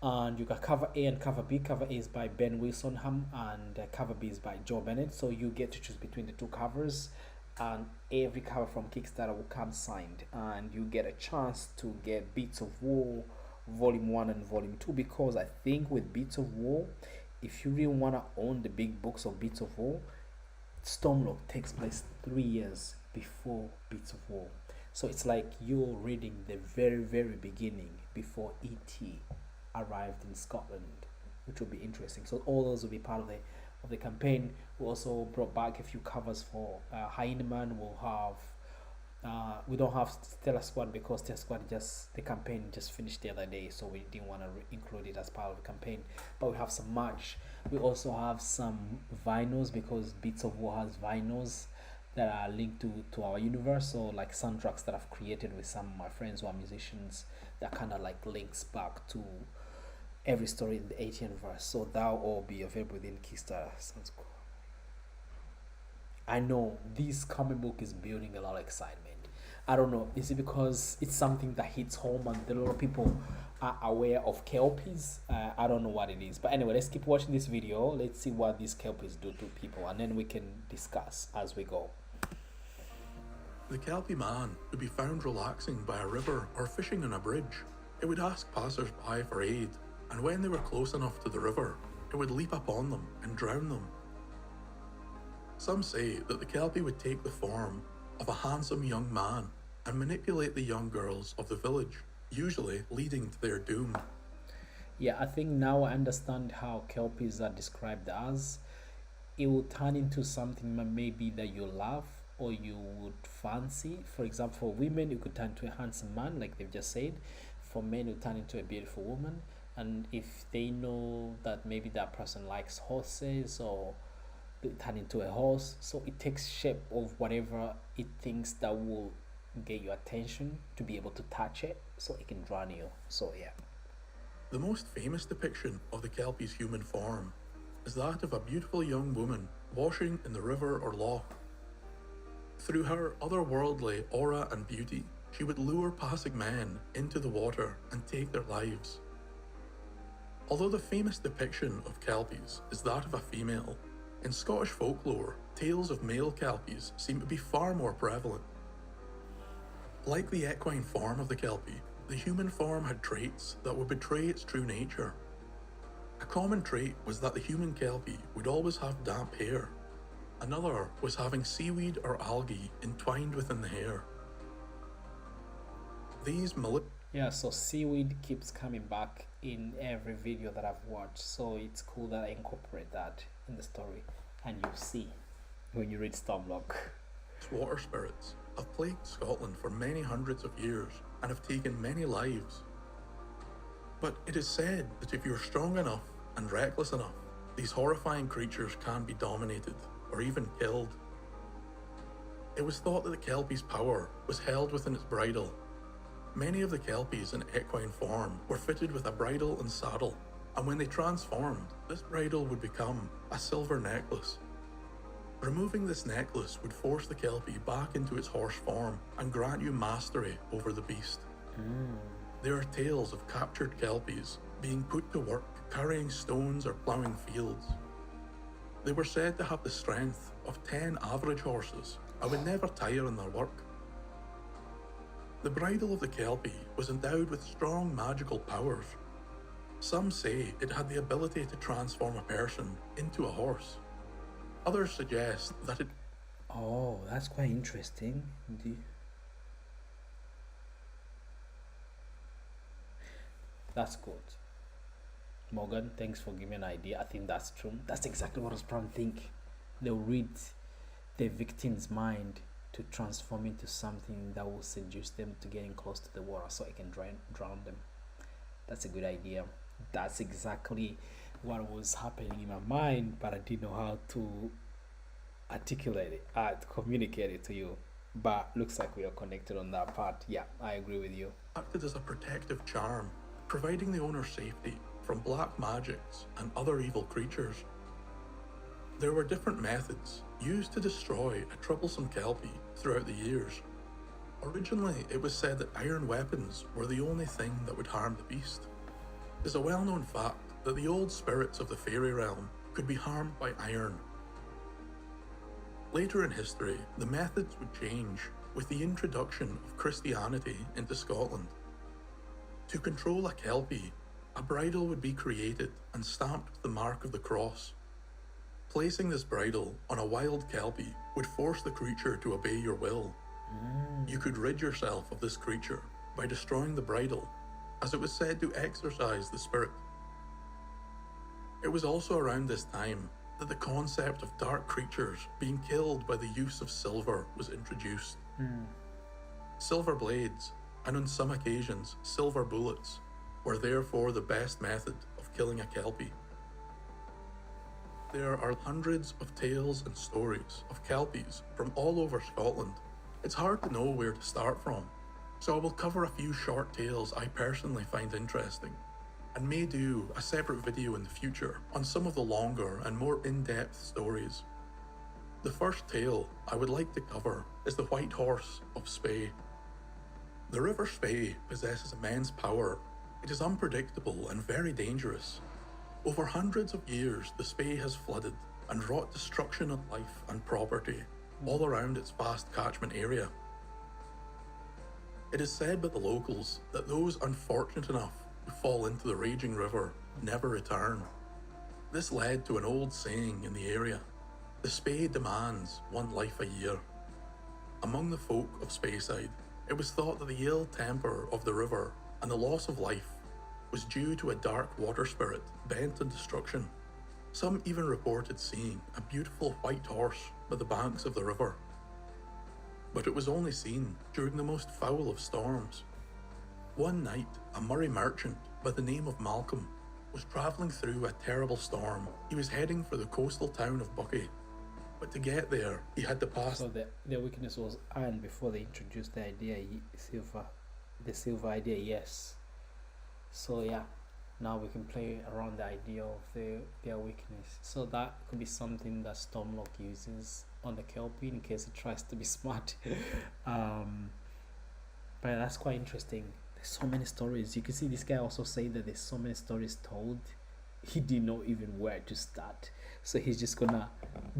and you got cover A and cover B. Cover A is by Ben Wilsonham and cover B is by Joe Bennett, so you get to choose between the 2 covers, and every cover from Kickstarter will come signed, and you get a chance to get Beats of War Volume 1 and Volume 2, because I think with Beats of War, if you really want to own the big books of Beats of War, Stormloch takes place 3 years before Beats of War. So it's like you're reading the very, very beginning before E.T. arrived in Scotland, which will be interesting. So all those will be part of the campaign. We also brought back a few covers for Hyena Man. We'll have we don't have Stellar Squad because Stellar Squad the campaign just finished the other day, so we didn't want to include it as part of the campaign. But we have some merch. We also have some vinyls because Beats of War has vinyls that are linked to our universe, so like soundtracks that I've created with some of my friends who are musicians, that kind of like links back to every story in the Etianverse. So that will all be available within Kickstarter. Sounds cool. I know this comic book is building a lot of excitement. I don't know, is it because it's something that hits home and a lot of people are aware of kelpies? I don't know what it is, but anyway, let's keep watching this video. Let's see what these kelpies do to people, and then we can discuss as we go. The kelpie man would be found relaxing by a river or fishing on a bridge. It would ask passers-by for aid, and when they were close enough to the river, it would leap upon them and drown them. Some say that the kelpie would take the form of a handsome young man and manipulate the young girls of the village, usually leading to their doom. Yeah, I think now I understand how kelpies are described as. It will turn into something maybe that you love or you would fancy. For example, for women, it could turn to a handsome man, like they've just said. For men, it will turn into a beautiful woman. And if they know that maybe that person likes horses, or they turn into a horse, so it takes shape of whatever it thinks that will get your attention to be able to touch it, so it can drown you. So yeah. The most famous depiction of the Kelpie's human form is that of a beautiful young woman washing in the river or loch. Through her otherworldly aura and beauty, she would lure passing men into the water and take their lives. Although the famous depiction of Kelpies is that of a female, in Scottish folklore, tales of male Kelpies seem to be far more prevalent. Like the equine form of the Kelpie, the human form had traits that would betray its true nature. A common trait was that the human Kelpie would always have damp hair. Another was having seaweed or algae entwined within the hair. These Yeah, so seaweed keeps coming back in every video that I've watched, so it's cool that I incorporate that in the story, and you see when you read Stormloch. water spirits have plagued Scotland for many hundreds of years and have taken many lives. But it is said that if you're strong enough and reckless enough, these horrifying creatures can be dominated or even killed. It was thought that the Kelpie's power was held within its bridle. Many of the Kelpies in equine form were fitted with a bridle and saddle, and when they transformed, this bridle would become a silver necklace. Removing this necklace would force the Kelpie back into its horse form and grant you mastery over the beast. There are tales of captured Kelpies being put to work carrying stones or ploughing fields. They were said to have the strength of 10 average horses and would never tire in their work. The bridle of the Kelpie was endowed with strong magical powers. Some say it had the ability to transform a person into a horse. Others suggest that it... Oh, that's quite interesting. That's good. Morgan, thanks for giving an idea. I think that's true. That's exactly what I was trying to think. They'll read the victim's mind to transform into something that will seduce them to getting close to the water so it can drown them. That's a good idea. That's exactly what was happening in my mind, but I didn't know how to articulate it, to communicate it to you. But looks like we are connected on that part. Yeah, I agree with you. acted as a protective charm, providing the owner safety from black magics and other evil creatures. There were different methods used to destroy a troublesome Kelpie throughout the years. Originally, it was said that iron weapons were the only thing that would harm the beast. It is a well-known fact that the old spirits of the fairy realm could be harmed by iron. Later in history, the methods would change with the introduction of Christianity into Scotland. To control a Kelpie, a bridle would be created and stamped with the mark of the cross. Placing this bridle on a wild Kelpie would force the creature to obey your will. You could rid yourself of this creature by destroying the bridle, as it was said to exorcise the spirit. It was also around this time that the concept of dark creatures being killed by the use of silver was introduced. Silver blades, and on some occasions silver bullets, were therefore the best method of killing a Kelpie. There are hundreds of tales and stories of Kelpies from all over Scotland. It's hard to know where to start from, so I will cover a few short tales I personally find interesting, and may do a separate video in the future on some of the longer and more in-depth stories. The first tale I would like to cover is the White Horse of Spey. The River Spey possesses immense power. It is unpredictable and very dangerous. Over hundreds of years, the Spey has flooded and wrought destruction on life and property all around its vast catchment area. It is said by the locals that those unfortunate enough to fall into the raging river never return. This led to an old saying in the area: the Spey demands one life a year. Among the folk of Speyside, it was thought that the ill temper of the river and the loss of life was due to a dark water spirit bent on destruction. Some even reported seeing a beautiful white horse by the banks of the river. But it was only seen during the most foul of storms. One night, a Murray merchant by the name of Malcolm was travelling through a terrible storm. He was heading for the coastal town of Bucky, but to get there, he had to pass. So their weakness was iron before they introduced the idea silver, the silver idea. Yes. So yeah, now we can play around the idea of their weakness. So that could be something that Stormloch uses on the Kelpie in case it tries to be smart. But that's quite interesting. There's so many stories. You can see this guy also say that there's so many stories told. He didn't know even where to start. So he's just gonna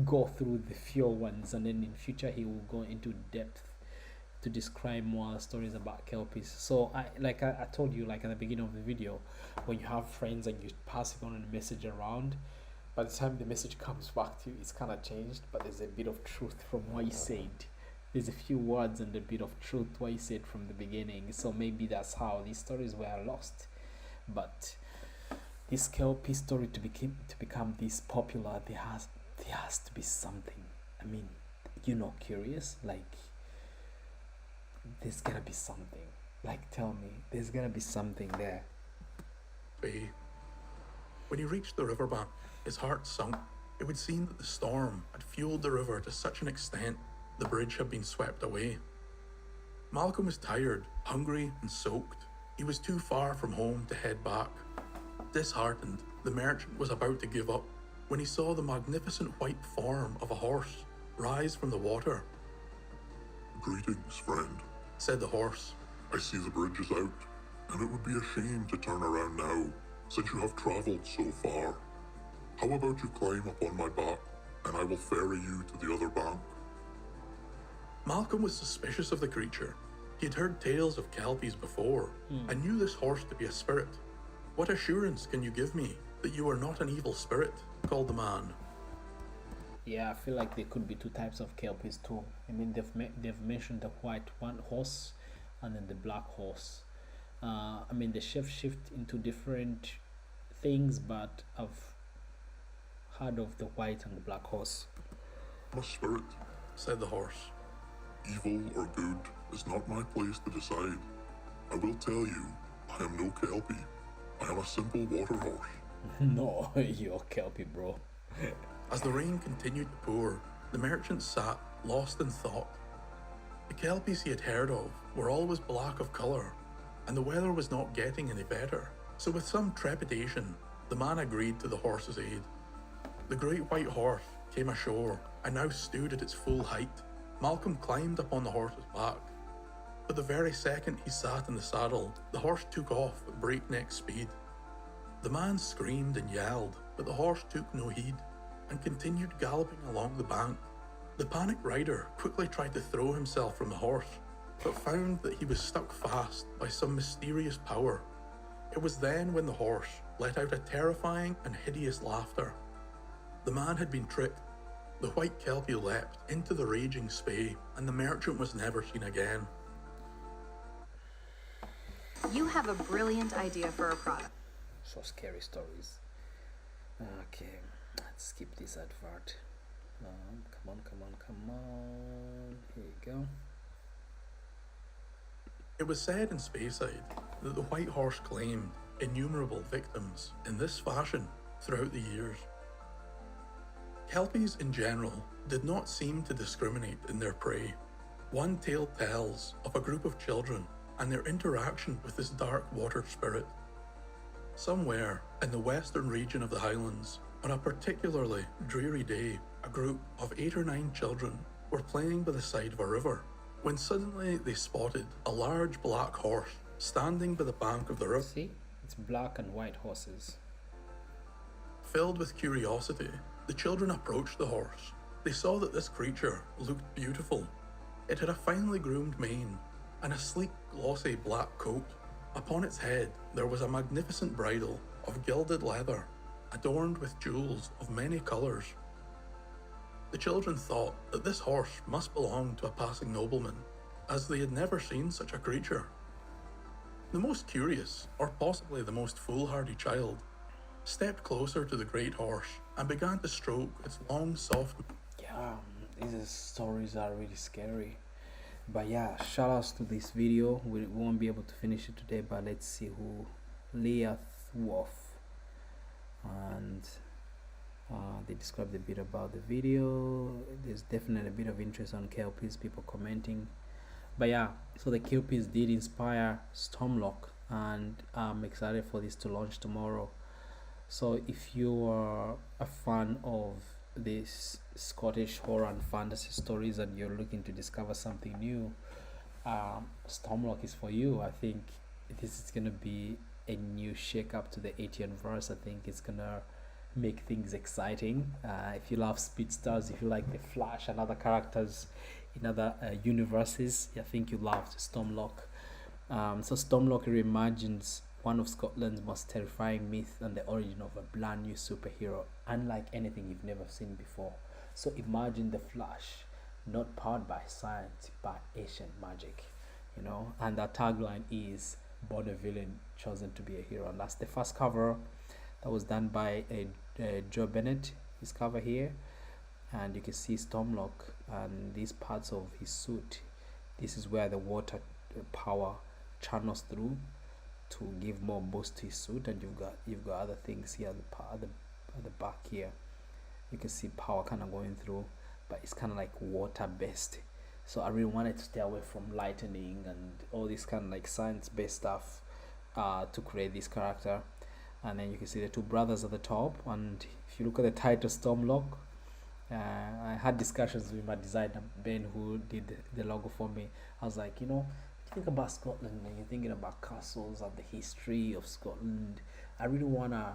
go through the few ones, and then in future he will go into depth to describe more stories about Kelpies. So I told you, like at the beginning of the video, when you have friends and you're passing on a message around, by the time the message comes back to you, it's kind of changed, but there's a bit of truth from what you said. There's a few words and a bit of truth what you said from the beginning. So maybe that's how these stories were lost. But this Kelpie story to become this popular, there has to be something. I mean, curious, like there's gotta be something. Like, tell me, there's gotta be something there. When he reached the riverbank, his heart sunk. It would seem that the storm had fueled the river to such an extent the bridge had been swept away. Malcolm was tired, hungry and soaked. He was too far from home to head back. Disheartened, the merchant was about to give up when he saw the magnificent white form of a horse rise from the water. "Greetings, friend," said the horse. "I see the bridge is out, and it would be a shame to turn around now, since you have travelled so far. How about you climb up on my back, and I will ferry you to the other bank?" Malcolm was suspicious of the creature. He had heard tales of Kelpies before, and knew this horse to be a spirit. "What assurance can you give me that you are not an evil spirit?" called the man. Yeah, I feel like there could be two types of Kelpies too. I mean, they've mentioned the white one horse and then the black horse. I mean, the shift into different things, but I've heard of the white and the black horse. "I'm a spirit," said the horse. "Evil or good is not my place to decide. I will tell you, I am no Kelpie. I am a simple water horse." No, you're Kelpie, bro. As the rain continued to pour, the merchant sat, lost in thought. The Kelpies he had heard of were always black of colour, and the weather was not getting any better. So with some trepidation, the man agreed to the horse's aid. The great white horse came ashore and now stood at its full height. Malcolm climbed upon the horse's back. But the very second he sat in the saddle, the horse took off at breakneck speed. The man screamed and yelled, but the horse took no heed and continued galloping along the bank. The panicked rider quickly tried to throw himself from the horse, but found that he was stuck fast by some mysterious power. It was then when the horse let out a terrifying and hideous laughter. The man had been tricked. The white Kelpie leapt into the raging Spey, and the merchant was never seen again. You have a brilliant idea for a product. So scary stories. Okay, let's skip this advert. Come on. Here you go. It was said in Speyside that the white horse claimed innumerable victims in this fashion throughout the years. Kelpies in general did not seem to discriminate in their prey. One tale tells of a group of children and their interaction with this dark water spirit. Somewhere in the western region of the Highlands, on a particularly dreary day, a group of 8 or 9 children were playing by the side of a river, when suddenly they spotted a large black horse standing by the bank of the river. See? It's black and white horses. Filled with curiosity, the children approached the horse. They saw that this creature looked beautiful. It had a finely groomed mane and a sleek, glossy black coat. Upon its head there was a magnificent bridle of gilded leather, adorned with jewels of many colours. The children thought that this horse must belong to a passing nobleman, as they had never seen such a creature. The most curious, or possibly the most foolhardy child, stepped closer to the great horse and began to stroke its long, soft... Yeah, these stories are really scary. But yeah, shout outs to this video. We won't be able to finish it today, but let's see who Leah Wolf, and they described a bit about the video. There's definitely a bit of interest on KLPs, people commenting. But yeah, so the KLPs did inspire Stormloch, and I'm excited for this to launch tomorrow. So if you are a fan of this Scottish horror and fantasy stories and you're looking to discover something new, Stormloch is for you. I think this is gonna be a new shake up to the Etianverse. I think it's gonna make things exciting. If you love speedsters, if you like the Flash and other characters in other universes, I think you love Stormloch. So Stormloch reimagines one of Scotland's most terrifying myths and the origin of a brand new superhero, unlike anything you've never seen before. So imagine the Flash, not powered by science but ancient magic, you know. And the tagline is "Born a villain, chosen to be a hero." And that's the first cover that was done by Joe Bennett. His cover here, and you can see Stormloch and these parts of his suit. This is where the water power channels through to give more boost to his suit, and you've got other things here at the back here. You can see power kind of going through, but it's kind of like water based. So I really wanted to stay away from lightning and all this kind of like science based stuff to create this character. And then you can see the two brothers at the top, and if you look at the title Stormloch, I had discussions with my designer Ben, who did the logo for me. I was like, you know, think about Scotland and you're thinking about castles and the history of Scotland. I really want to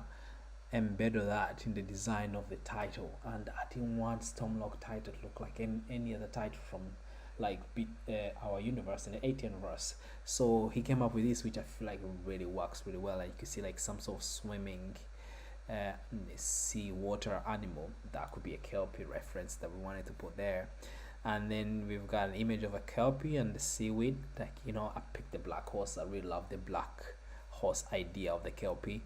embed that in the design of the title, and I didn't want Stormloch title to look like any other title from like our universe in the Etianverse. So he came up with this, which I feel like really works really well. Like you can see like some sort of swimming sea water animal. That could be a kelpie reference that we wanted to put there. And then we've got an image of a kelpie and the seaweed. Like, you know, I picked the black horse. I really love the black horse idea of the kelpie.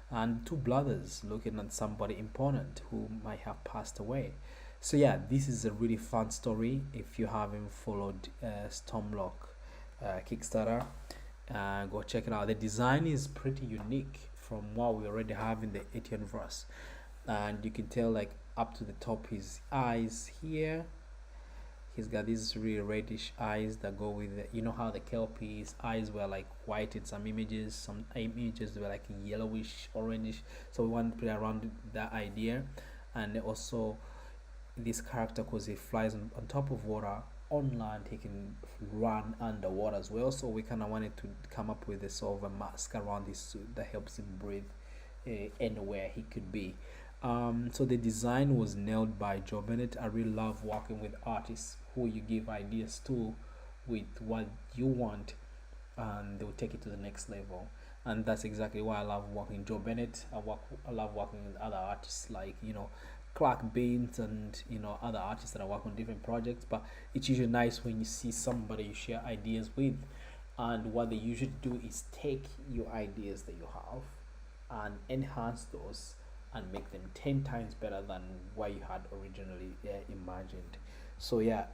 And two brothers looking at somebody important who might have passed away. So yeah, this is a really fun story. If you haven't followed Stormloch Kickstarter, go check it out. The design is pretty unique from what we already have in the Etianverse, and you can tell like up to the top his eyes here. He's got these really reddish eyes that go with it. You know how the kelpie's eyes were like white in some images were like yellowish, orangish. So we want to play around that idea. And also this character, because he flies on top of water, on land he can run underwater as well. So we kind of wanted to come up with a sort of a mask around his suit that helps him breathe anywhere he could be. So the design was nailed by Joe Bennett. I really love working with artists who you give ideas to with what you want, and they will take it to the next level. And that's exactly why I love working with Joe Bennett. I love working with other artists like, you know, Clark Baines and, you know, other artists that I work on different projects. But it's usually nice when you see somebody you share ideas with, and what they usually do is take your ideas that you have and enhance those and make them 10 times better than what you had originally imagined. So yeah,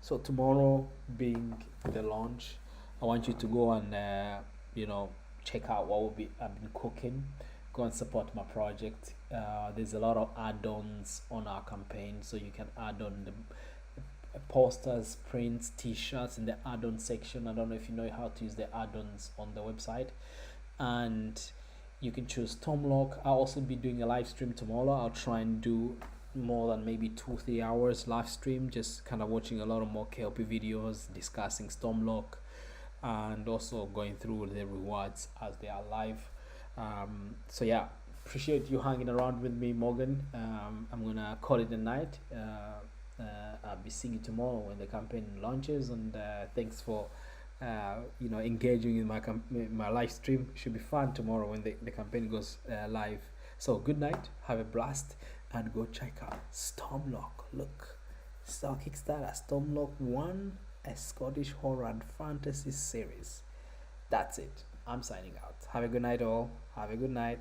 so tomorrow being the launch, I want you to go and you know, check out what I've been cooking. Go and support my project. There's a lot of add-ons on our campaign, so you can add on the posters, prints, t-shirts in the add-on section. I don't know if you know how to use the add-ons on the website, and you can choose Stormloch. I'll also be doing a live stream tomorrow. I'll try and do more than maybe 2-3 hours live stream, just kind of watching a lot of more KLP videos, discussing Stormloch, and also going through the rewards as they are live. So yeah, appreciate you hanging around with me, Morgan. I'm gonna call it a night. I'll be seeing you tomorrow when the campaign launches, and thanks for you know, engaging in my live stream. Should be fun tomorrow when the campaign goes live. So good night, have a blast, and go check out Stormloch. Look, Kickstarter Stormloch 1, a Scottish horror and fantasy series. That's it. I'm signing out. Have a good night, all. Have a good night.